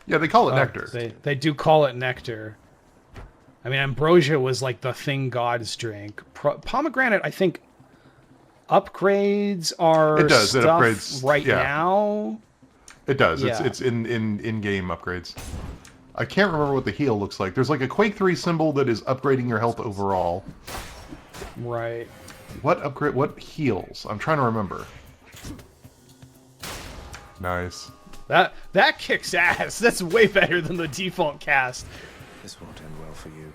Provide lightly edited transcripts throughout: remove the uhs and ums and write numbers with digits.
Yeah, they call it nectar. They do call it nectar. I mean, ambrosia was like the thing gods drink. Pomegranate, I think, upgrades are It does. stuff It upgrades right now. It does. Yeah. It's in-game upgrades. I can't remember what the heal looks like. There's like a Quake 3 symbol that is upgrading your health overall. Right. What heals? I'm trying to remember. Nice. That kicks ass. That's way better than the default cast. This won't end well for you.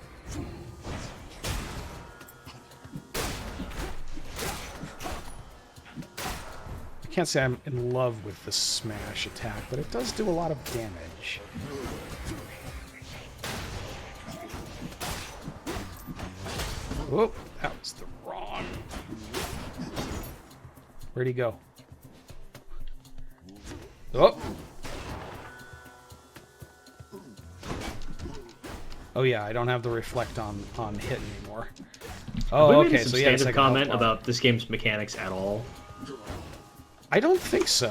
I can't say I'm in love with the smash attack, but it does do a lot of damage. Oh, that was the wrong. Where'd he go? Oh. Oh yeah, I don't have the reflect on hit anymore. Oh, we okay. made a So yeah, substantive comment about this game's mechanics at all. I don't think so.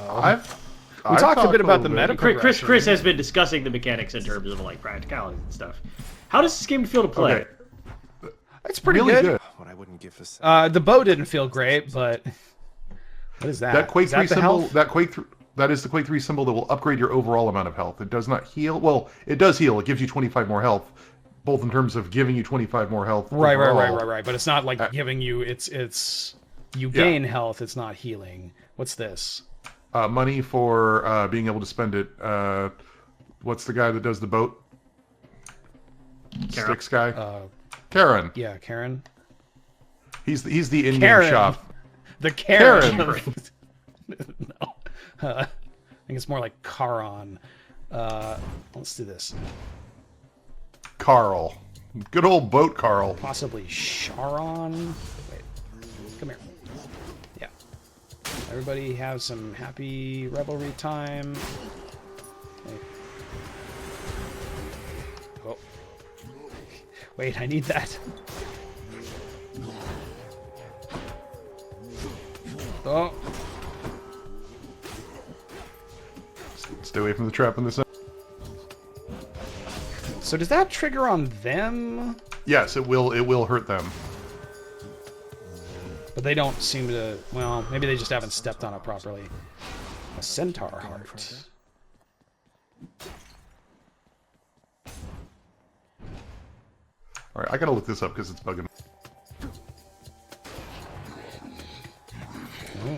We talked a bit about the meta Chris progression. has been discussing the mechanics in terms of like practicality and stuff. How does this game feel to play? Okay. It's pretty Really good. What I wouldn't give for The bow didn't feel great, but what is that? That Quake Is 3 that the symbol, health? that is the Quake 3 symbol that will upgrade your overall amount of health. It does not heal. Well, it does heal. It gives you 25 more health, both in terms of giving you 25 more health. Right. overall. But it's not like giving you. It's you gain health. It's not healing. What's this? Money for being able to spend it. What's the guy that does the boat? Karen. Sticks guy. Karen. Yeah, Karen. He's the in-game Karen. shop. The Karen. Karen. No. I think it's more like Charon. Let's do this. Carl. Good old boat Carl. Possibly Charon. Wait. Come here. Yeah. Everybody have some happy revelry time. Okay. Oh. Wait, I need that. Oh. Stay away from the trap in this. So does that trigger on them? Yes, it will hurt them. But they don't seem to... Well, maybe they just haven't stepped on it properly. A centaur heart. All right, I gotta look this up because it's bugging me. Oh.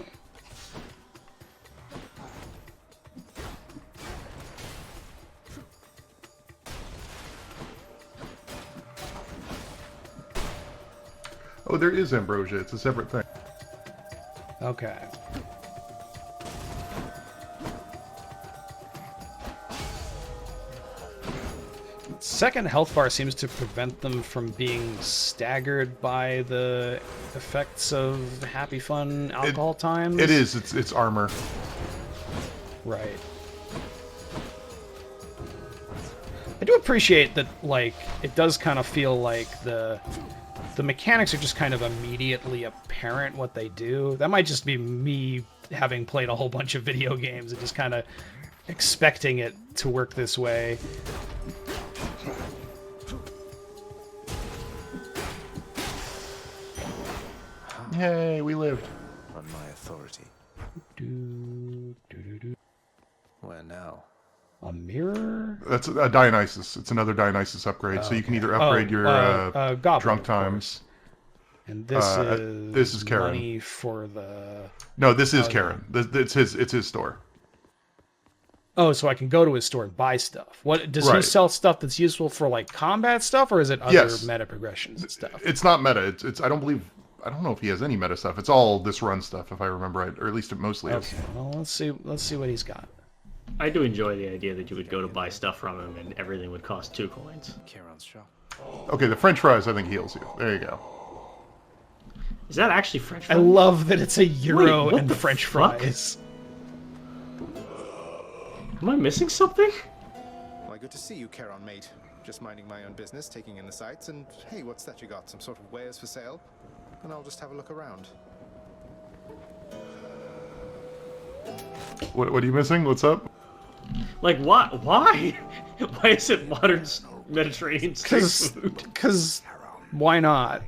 Oh, there is ambrosia. It's a separate thing. Okay. Second health bar seems to prevent them from being staggered by the effects of happy fun alcohol times. It is. It's armor. Right. I do appreciate that, like, it does kind of feel like the mechanics are just kind of immediately apparent what they do. That might just be me having played a whole bunch of video games and just kind of expecting it to work this way. Yay, we lived. on my authority. Where now? A mirror? That's a Dionysus. It's another Dionysus upgrade. So you can either upgrade your Goblin, drunk times. And this is Karen. money for the... No, this is Karen. It's his store. Oh, so I can go to his store and buy stuff. What does he Right. sell stuff that's useful for like combat stuff, or is it other Yes. meta progressions and stuff? It's not meta. It's I don't know if he has any meta stuff. It's all this run stuff, if I remember right, or at least it mostly is. Okay, well let's see what he's got. I do enjoy the idea that you would go to buy stuff from him and everything would cost 2 coins. Charon's shop. Okay, the French fries I think heals you. There you go. Is that actually French I fries? love that it's a euro what and the French fuck? fries. Am I missing something? Why, good to see you, Charon, mate. Just minding my own business, taking in the sights, and hey, what's that you got? Some sort of wares for sale? And I'll just have a look around. What are you missing? What's up? Like, why? Why? Why is it modern Mediterranean street food? Because why not?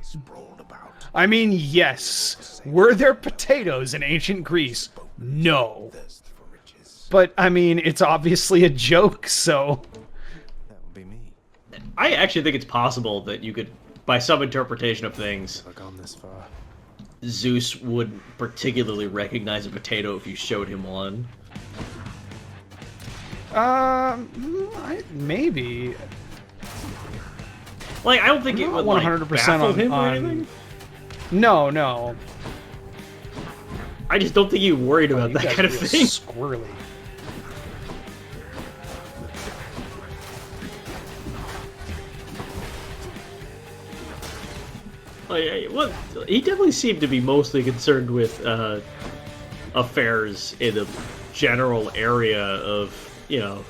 I mean, yes. Were there potatoes in ancient Greece? No. But, I mean, it's obviously a joke, so... That would be me. I actually think it's possible that you could, by some interpretation of things, I've gone this far. Zeus wouldn't particularly recognize a potato if you showed him one. Maybe. Like, I don't think it Not would, like, 100% baffle him or on- anything. No. I just don't think you worried about You that guys kind of are real thing. Squirrely. Well, he definitely seemed to be mostly concerned with affairs in the general area of, you know,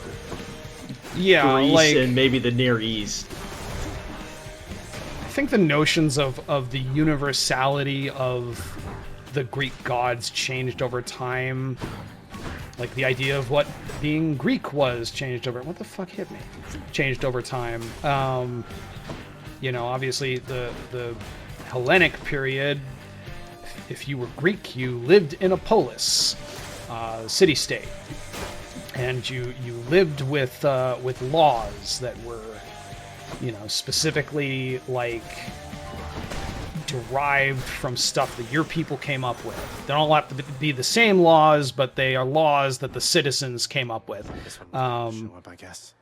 Yeah, Greece like... and maybe the Near East. I think the notions of the universality of the Greek gods changed over time. Like the idea of what being Greek was changed over... What the fuck hit me? Changed over time. You know, obviously the Hellenic period, if you were Greek, you lived in a polis, city-state. And you lived with laws that were, you know, specifically, like, derived from stuff that your people came up with. They don't have to be the same laws, but they are laws that the citizens came up with. This one will show up, I guess.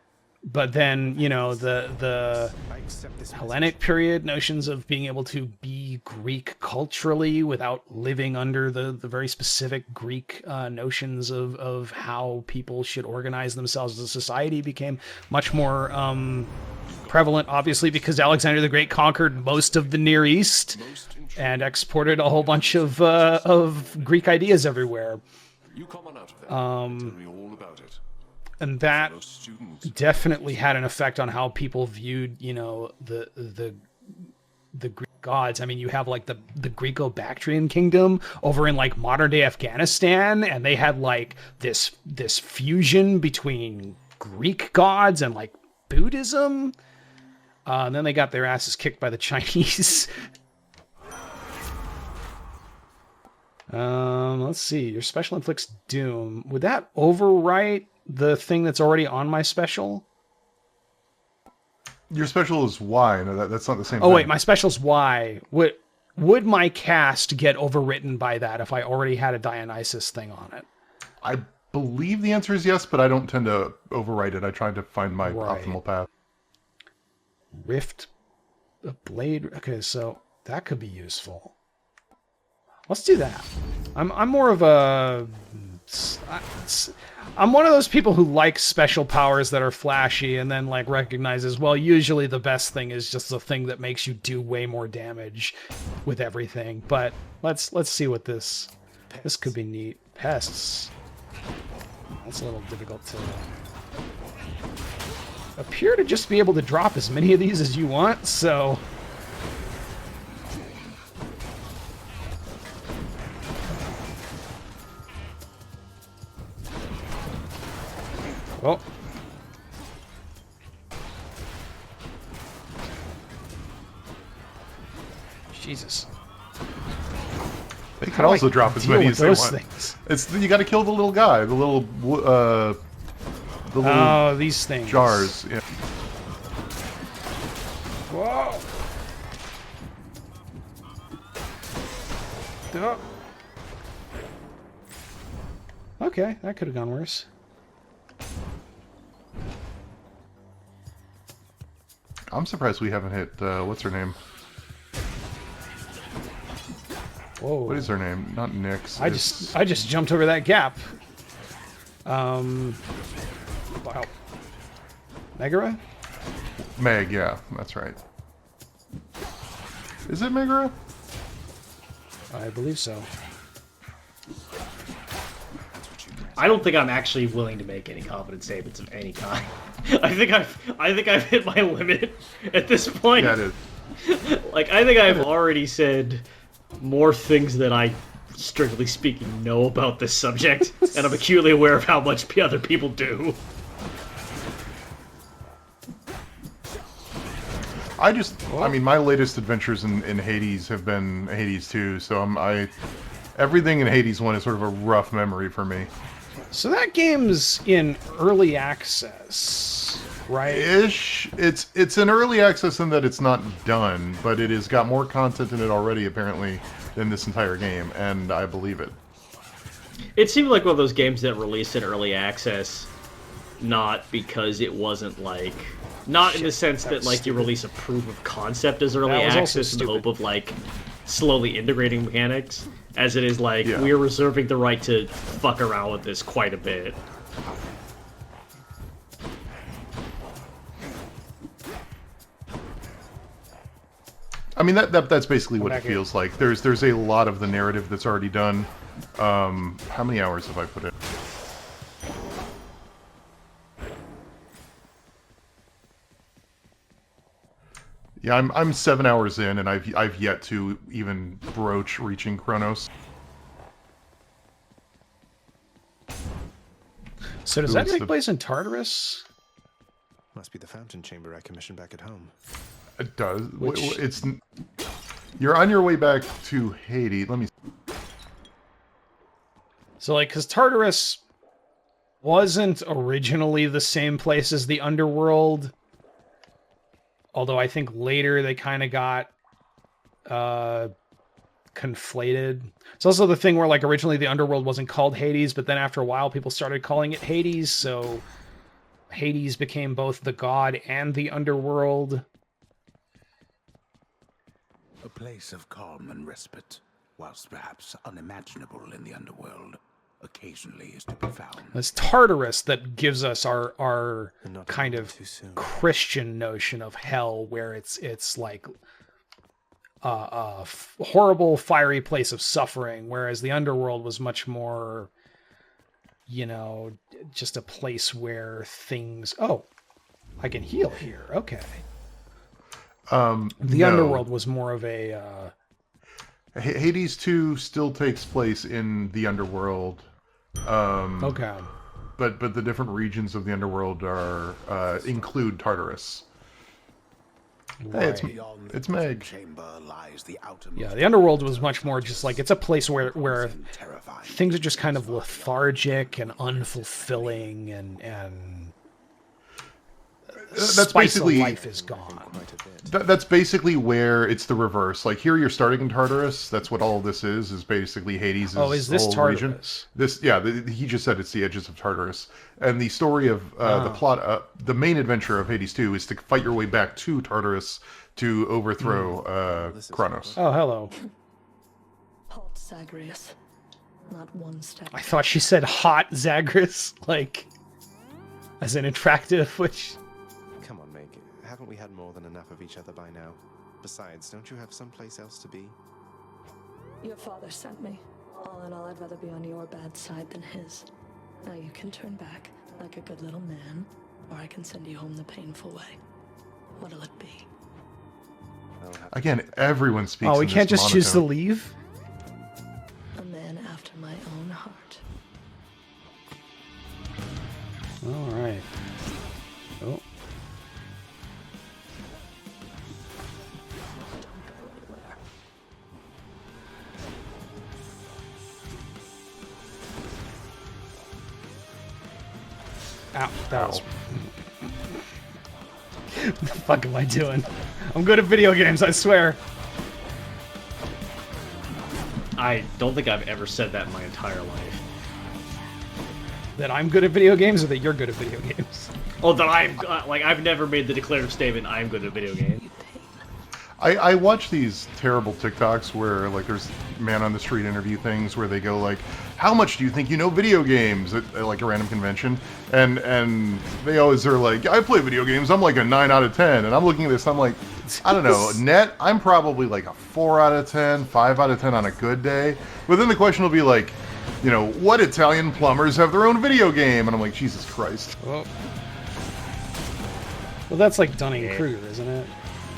But then, you know, the I accept this Hellenic period notions of being able to be Greek culturally without living under the very specific Greek notions of how people should organize themselves as a society became much more prevalent, obviously, because Alexander the Great conquered most of the Near East and exported a whole bunch of Greek ideas everywhere. You come on out of there. Tell me all about it. And that Fellow students. definitely had an effect on how people viewed, you know, the Greek gods. I mean, you have like the Greco-Bactrian kingdom over in like modern day Afghanistan, and they had like this fusion between Greek gods and like Buddhism. And then they got their asses kicked by the Chinese. Let's see. Your special inflicts doom. Would that overwrite the thing that's already on my special? Your special is Y. No, that's not the same Oh thing. wait, my special's Y. Would my cast get overwritten by that if I already had a Dionysus thing on it? I believe the answer is yes, but I don't tend to overwrite it. I try to find my Right. optimal path. Rift, a blade. Okay, so that could be useful. Let's do that. I'm more of a... I'm one of those people who like special powers that are flashy and then like recognizes, well, usually the best thing is just the thing that makes you do way more damage with everything. But let's see what this could be neat. Pests. That's a little difficult to appear to just be able to drop as many of these as you want, so oh. Jesus. They How can do also I drop as deal many with as they those want. things? It's you got to kill the little guy, the little Oh, these things. jars. Yeah. Whoa. Oh. Okay, that could have gone worse. I'm surprised we haven't hit what's her name? Whoa. What is her name? Not Nyx. I just jumped over that gap. Wow. Megaera? Meg. Yeah, that's right. Is it Megaera? I believe so. I don't think I'm actually willing to make any confident statements of any kind. I think I've hit my limit at this point. Yeah, it is. Like, I think I've already said more things than I strictly speaking, know about this subject, and I'm acutely aware of how much other people do. I mean, my latest adventures in Hades have been Hades 2, so everything in Hades 1 is sort of a rough memory for me. So that game's in early access, right? Ish. It's an early access in that it's not done, but it has got more content in it already, apparently, than this entire game, and I believe it. It seemed like one of those games that released in early access, not because it wasn't like... Not in the sense that, like, you release a proof of concept as early access in the hope of, like, slowly integrating mechanics, as it is like, we're reserving the right to fuck around with this quite a bit. I mean, that's basically what it feels like. There's a lot of the narrative that's already done. How many hours have I put in? Yeah, I'm 7 hours in, and I've yet to even broach reaching Kronos. So does that take place in Tartarus? Must be the fountain chamber I commissioned back at home. It does. You're on your way back to Hades. Let me. So, like, because Tartarus wasn't originally the same place as the Underworld. Although I think later they kind of got conflated. It's also the thing where, like, originally the Underworld wasn't called Hades, but then after a while people started calling it Hades, so Hades became both the god and the Underworld. A place of calm and respite, whilst perhaps unimaginable in the Underworld, occasionally is to be found. It's Tartarus that gives us our kind of Christian notion of hell, where it's like a horrible, fiery place of suffering, whereas the Underworld was much more, you know, just a place where things... Oh, I can heal here. Okay. The Underworld was more of a... Hades 2 still takes place in the Underworld. Okay. But the different regions of the Underworld are include Tartarus. Right. Hey, it's Meg. Chamber lies the Yeah, the Underworld was much more just like, it's a place where things are just kind of lethargic and unfulfilling, and that's spice basically of life is gone. That's basically where it's the reverse. Like, here you're starting in Tartarus. That's what all of this is basically Hades' is this whole Tartarus? Region. He just said it's the edges of Tartarus. And the story of the plot, the main adventure of Hades 2 is to fight your way back to Tartarus to overthrow Kronos. Oh, hello. Halt, Zagreus. Not one step. I thought she said hot Zagreus, like, as an attractive, which... Come on, Meg. Haven't we had more than enough of each other by now? Besides, don't you have someplace else to be? Your father sent me. All in all, I'd rather be on your bad side than his. Now you can turn back, like a good little man, or I can send you home the painful way. What'll it be? Again, everyone speaks. Oh, we in can't this just choose to monotone. leave? A man after my own heart. All right. Oh. Ow, that was... What the fuck am I doing? I'm good at video games, I swear. I don't think I've ever said that in my entire life. That I'm good at video games, or that you're good at video games? Oh, that I'm... I've never made the declarative statement, I'm good at video games. I watch these terrible TikToks where, like, there's man on the street interview things where they go like, how much do you think you know video games at like a random convention? And they always are like, I play video games, I'm like a 9 out of 10. And I'm looking at this, I'm like, I don't know, net, I'm probably like a 4 out of 10, 5 out of 10 on a good day. But then the question will be like, you know, what Italian plumbers have their own video game? And I'm like, Jesus Christ. Well, that's like Dunning-Kruger, isn't it?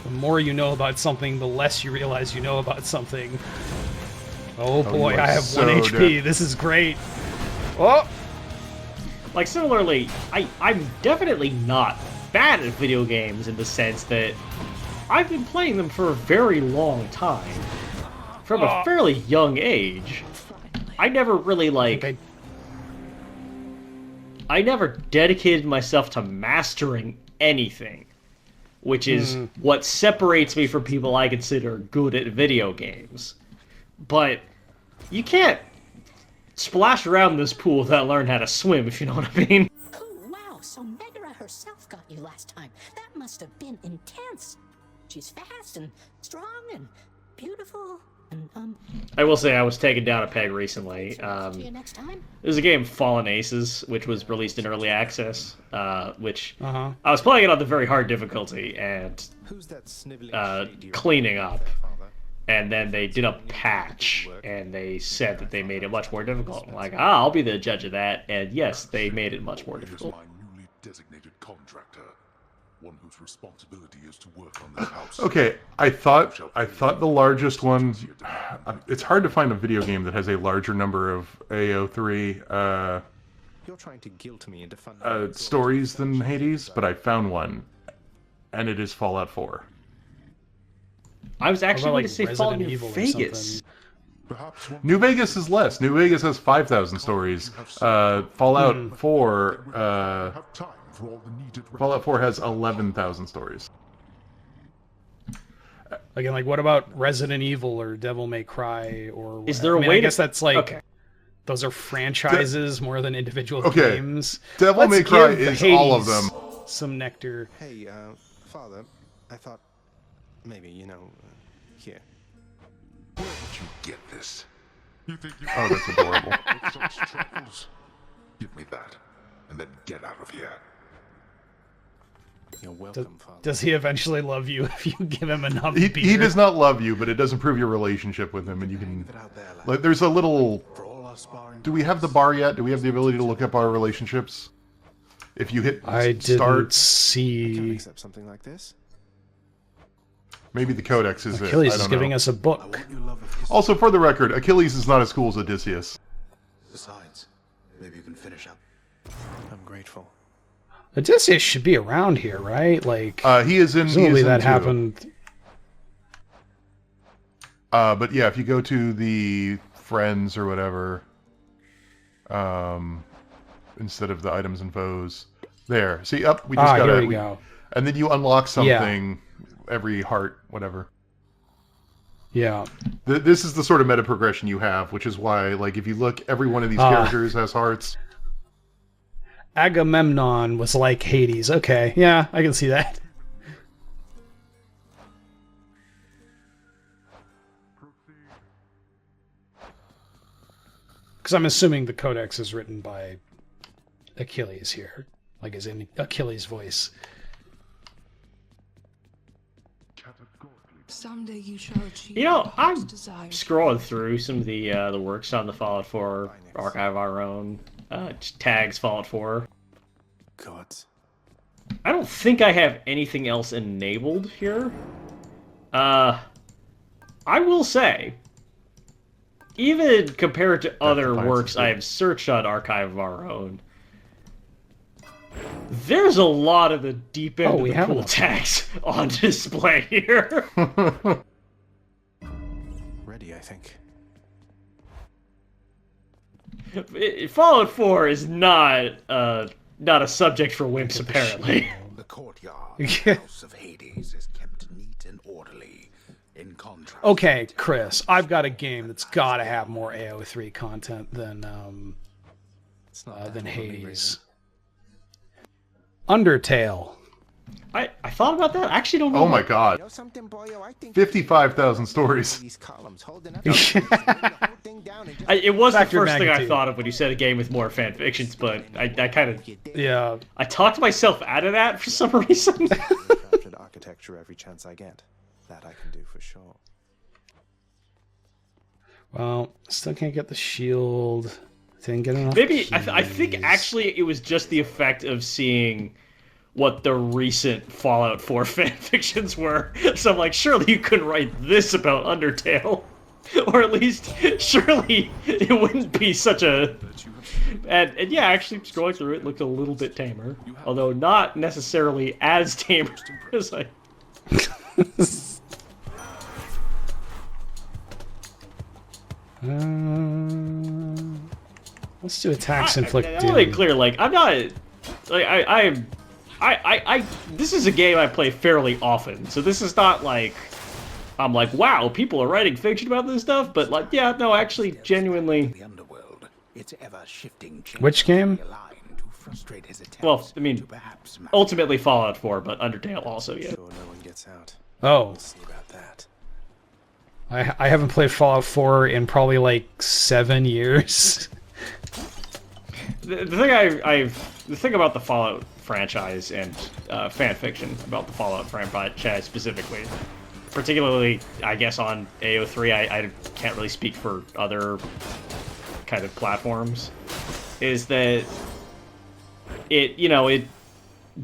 The more you know about something, the less you realize you know about something. Oh boy, you are I have so 1 HP. dead. This is great. Oh! Like, similarly, I'm definitely not bad at video games in the sense that I've been playing them for a very long time. From a fairly young age. I never really, like... I never dedicated myself to mastering anything, which is what separates me from people I consider good at video games. But you can't splash around this pool without learning how to swim, if you know what I mean. Oh, wow, so Megaera herself got you last time. That must have been intense. She's fast and strong and beautiful. And, I will say I was taken down a peg recently. see you next time. There's a game, Fallen Aces, which was released in early access, which Uh-huh. I was playing it on the very hard difficulty and Who's that sniveling cleaning up. Father? And then they did a patch, and they said that they made it much more difficult. I'm like, I'll be the judge of that. And yes, they made it much more It is difficult. my newly designated contractor, one whose responsibility is to work on this house. Okay, I thought the largest one. It's hard to find a video game that has a larger number of AO3 You're trying to guilt me into funding stories than Hades, but I found one, and it is Fallout 4. I was actually What going about, to say like, Fallout Resident New Evil or Vegas. something? Perhaps one New Vegas is less. New Vegas has 5,000 stories. Fallout 4. have time for all the needed Fallout 4 has 11,000 stories. Again, like, what about Resident Evil or Devil May Cry or... Is there a I mean, way I to- guess that's like... Okay. Those are franchises more than individual Okay. games. Devil Let's May Cry give is all of Hades them. some nectar. Hey, Father, I thought maybe, here. Where did you get this? You think you Oh, that's adorable. with such troubles? Give me that, and then get out of here. You're welcome, Father. Does he eventually love you if you give him enough He beer? does not love you, but it does improve your relationship with him, and you can... Out there, lad. Like, there's a little... For all our sparring Do we have the bar yet? Do we have the ability to look up our relationships? If you hit I didn't start, Can I see... accept something like this? maybe the codex is Achilles it. I is don't giving know. us a book. what you love of history. Also, for the record, Achilles is not as cool as Odysseus. Besides, maybe you can finish up. I'm grateful. Odysseus should be around here, right? Like, He is in. He presumably is in that two. happened... But yeah, if you go to the friends or whatever, instead of the items and foes, there. See, up. We just got here it. we go. And then you unlock something every heart, whatever. Yeah. This is the sort of meta progression you have, which is why, like, if you look, every one of these characters has hearts. Agamemnon was like Hades. Okay, yeah, I can see that. Because I'm assuming the codex is written by Achilles here. Like, as in Achilles' voice. Someday you shall achieve You know, your I'm heart's desire. scrolling through some of the works on the Fallout 4 Archive of Our Own, tags Fallout 4. Gods. I don't think I have anything else enabled here. I will say, even compared to other Defiance works is I good. have searched on Archive of Our Own, there's a lot of the deep end we of the have pool enough. tags on display here. Ready, I think. Fallout 4 is not a subject for wimps, apparently. The courtyard of the House of Hades is kept neat and orderly, in contrast. Okay, Chris, I've got a game that's got to have more AO3 content than It's not that Hades. Undertale. I thought about that. I actually don't know. Oh my god. know something, boyo? I think 55,000 stories. these columns holding up. The whole thing down and just It was the Factor first thing I magnitude. thought of when you said a game with more fan fictions, but I kind of Yeah. I talked myself out of that for some reason. crafted architecture every chance I get. That I can do for sure. Well, still can't get the shield. Didn't get enough. Maybe I think keys. actually it was just the effect of seeing what the recent Fallout 4 fan fictions were. So I'm like, surely you couldn't write this about Undertale. Or at least, surely it wouldn't be such a... And yeah, actually, scrolling through it looked a little bit tamer. Although not necessarily as tamer as I... Let's do attacks inflict I want to be clear, like, I'm not... Like, this is a game I play fairly often, so this is not like... I'm like, wow, people are writing fiction about this stuff, but like, yeah, no, actually, genuinely... The Underworld, its ever-shifting change Which game? to frustrate his attempts Well, I mean, to perhaps ultimately Fallout 4, but Undertale also, yeah. Sure no one gets out. Oh. We'll see about that. I haven't played Fallout 4 in probably like 7 years. The thing about the Fallout franchise and fan fiction about the Fallout franchise specifically, particularly, I guess, on AO3, I can't really speak for other kind of platforms, is that it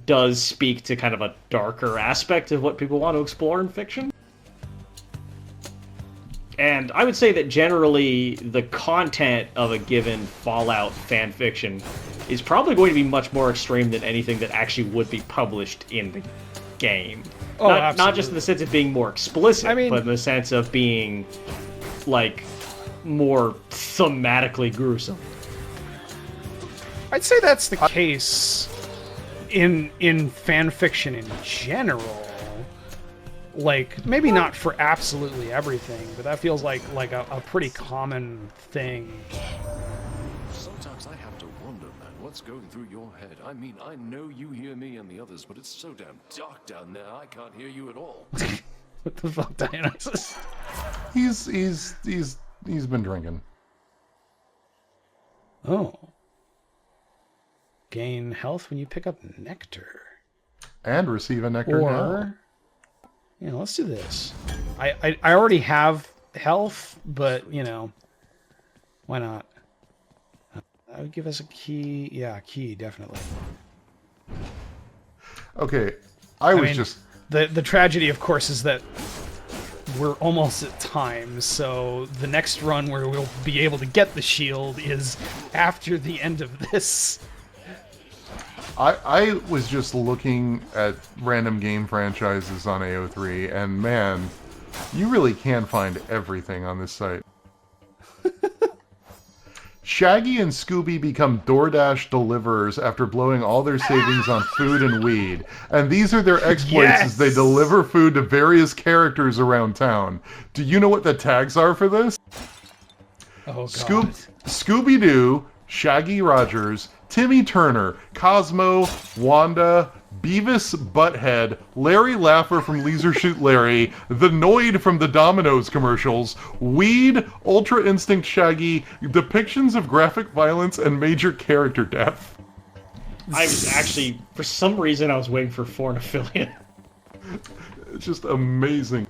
does speak to kind of a darker aspect of what people want to explore in fiction. And I would say that generally the content of a given Fallout fan fiction is probably going to be much more extreme than anything that actually would be published in the game. Oh, not just in the sense of being more explicit, I mean, but in the sense of being, like, more thematically gruesome. I'd say that's the case in fan fiction in general. Like, maybe not for absolutely everything, but that feels like a pretty common thing. Sometimes I have to wonder, man, what's going through your head? I mean, I know you hear me and the others, but it's so damn dark down there, I can't hear you at all. What the fuck, Dionysus? He's been drinking. Oh. Gain health when you pick up nectar. And receive a nectar now. Or... Yeah, let's do this. I already have health, but, you know, why not? That would give us a key. Yeah, key, definitely. Okay, I mean, just... The tragedy, of course, is that we're almost at time, so the next run where we'll be able to get the shield is after the end of this. I was just looking at random game franchises on AO3, and man, you really can find everything on this site. Shaggy and Scooby become DoorDash deliverers after blowing all their savings on food and weed. And these are their exploits as they deliver food to various characters around town. Do you know what the tags are for this? Oh, God. Scooby-Doo, Shaggy Rogers, Timmy Turner, Cosmo, Wanda, Beavis Butthead, Larry Laffer from Leisure Suit Larry, the Noid from the Domino's commercials, Weed, Ultra Instinct Shaggy, depictions of graphic violence, and major character death. I was actually, for some reason, I was waiting for foreign affiliate. It's just amazing.